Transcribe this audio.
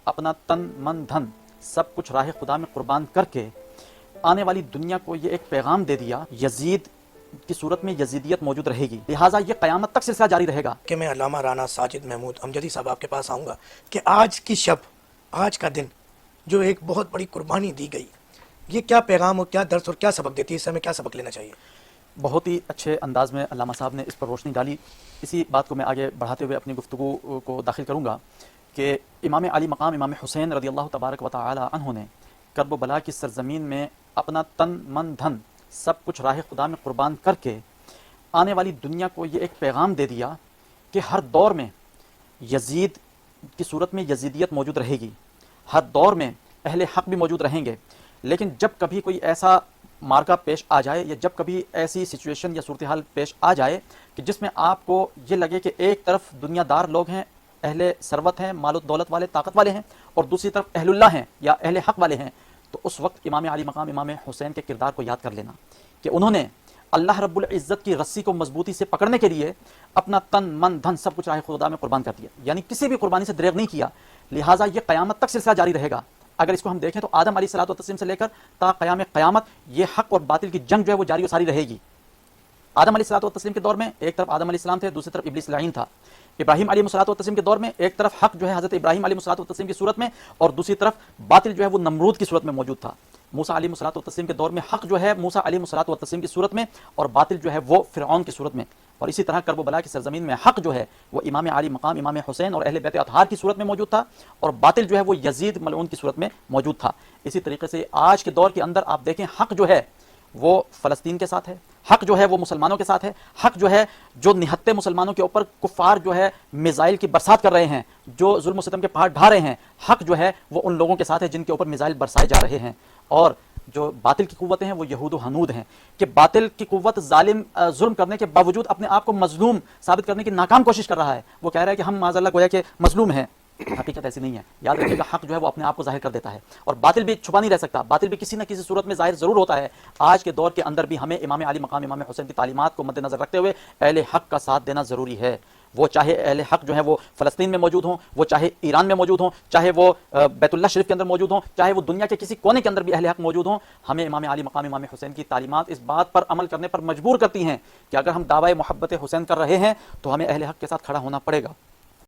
اپنا تن من دھن سب کچھ راہ خدا میں قربان کر کے آنے والی دنیا کو یہ ایک پیغام دے دیا، یزید کی صورت میں یزیدیت موجود رہے گی، لہٰذا یہ قیامت تک سلسلہ جاری رہے گا۔ کہ میں علامہ رانا ساجد محمود امجدی صاحب آپ کے پاس آؤں گا کہ آج کی شب، آج کا دن جو ایک بہت بڑی قربانی دی گئی، یہ کیا پیغام اور کیا درس اور کیا سبق دیتی ہے، اس سے ہمیں کیا سبق لینا چاہیے؟ بہت ہی اچھے انداز میں علامہ صاحب نے اس پر روشنی ڈالی۔ اسی بات کو میں آگے بڑھاتے ہوئے اپنی گفتگو کو داخل کروں گا کہ امام علی مقام امام حسین رضی اللہ تبارک و تعالی عنہ نے کرب و بلا کی سرزمین میں اپنا تن من دھن سب کچھ راہ خدا میں قربان کر کے آنے والی دنیا کو یہ ایک پیغام دے دیا کہ ہر دور میں یزید کی صورت میں یزیدیت موجود رہے گی، ہر دور میں اہل حق بھی موجود رہیں گے، لیکن جب کبھی کوئی ایسا مارکا پیش آ جائے یا جب کبھی ایسی سچویشن یا صورتحال پیش آ جائے کہ جس میں آپ کو یہ لگے کہ ایک طرف دنیا دار لوگ ہیں، اہل ثروت ہیں، مال و دولت والے، طاقت والے ہیں، اور دوسری طرف اہل اللہ ہیں یا اہل حق والے ہیں، تو اس وقت امام علی مقام امام حسین کے کردار کو یاد کر لینا کہ انہوں نے اللہ رب العزت کی رسی کو مضبوطی سے پکڑنے کے لیے اپنا تن من دھن سب کچھ راہ خدا میں قربان کر دیا، یعنی کسی بھی قربانی سے دریغ نہیں کیا، لہٰذا یہ قیامت تک سلسلہ جاری رہے گا۔ اگر اس کو ہم دیکھیں تو آدم علیہ الصلوۃ والتسلیم سے لے کر تا قیام قیامت یہ حق اور باطل کی جنگ جو ہے وہ جاری و ساری رہے گی۔ آدم علیہ الصلوۃ والتسلیم کے دور میں ایک طرف آدم علیہ السلام تھے، دوسری طرف ابلیس لعین تھا۔ ابراہیم علیہ الصلوۃ والتسلیم کے دور میں ایک طرف حق جو ہے حضرت ابراہیم علیہ الصلوۃ والتسلیم کی صورت میں، اور دوسری طرف باطل جو ہے وہ نمرود کی صورت میں موجود تھا۔ موسیٰ علیہ الصلوۃ والتسلیم کے دور میں حق جو ہے موسیٰ علیہ الصلوۃ والتسلیم کی صورت میں، اور باطل جو ہے وہ فرعون کی صورت میں، اور اسی طرح کرب و بلا کی سرزمین میں حق جو ہے وہ امام علی مقام امام حسین اور اہل بیت اطہار کی صورت میں موجود تھا، اور باطل جو ہے وہ یزید ملعون کی صورت میں موجود تھا۔ اسی طریقے سے آج کے دور کے اندر آپ دیکھیں حق جو ہے وہ فلسطین کے ساتھ ہے، حق جو ہے وہ مسلمانوں کے ساتھ ہے، حق جو ہے جو نہتے مسلمانوں کے اوپر کفار جو ہے میزائل کی برسات کر رہے ہیں، جو ظلم و ستم کے پہاڑ ڈھا رہے ہیں، حق جو ہے وہ ان لوگوں کے ساتھ ہے جن کے اوپر میزائل برسائے جا رہے ہیں، اور جو باطل کی قوتیں ہیں وہ یہود و حنود ہیں کہ باطل کی قوت ظلم کرنے کے باوجود اپنے آپ کو مظلوم ثابت کرنے کی ناکام کوشش کر رہا ہے۔ وہ کہہ رہا ہے کہ ہم معاذ اللہ گویا کہ مظلوم ہیں، حقیقت ایسی نہیں ہے۔ یاد رکھیے گا حق جو ہے وہ اپنے آپ کو ظاہر کر دیتا ہے، اور باطل بھی چھپا نہیں رہ سکتا، باطل بھی کسی نہ کسی صورت میں ظاہر ضرور ہوتا ہے۔ آج کے دور کے اندر بھی ہمیں امام علی مقام امام حسین کی تعلیمات کو مد نظر رکھتے ہوئے اہل حق کا ساتھ دینا ضروری ہے، وہ چاہے اہل حق جو ہے وہ فلسطین میں موجود ہوں، وہ چاہے ایران میں موجود ہوں، چاہے وہ بیت اللہ شریف کے اندر موجود ہوں، چاہے وہ دنیا کے کسی کونے کے اندر بھی اہل حق موجود ہوں۔ ہمیں امام علی مقام امام حسین کی تعلیمات اس بات پر عمل کرنے پر مجبور کرتی ہیں کہ اگر ہم دعوی محبت حسین کر رہے ہیں تو ہمیں اہل حق کے ساتھ کھڑا ہونا پڑے گا۔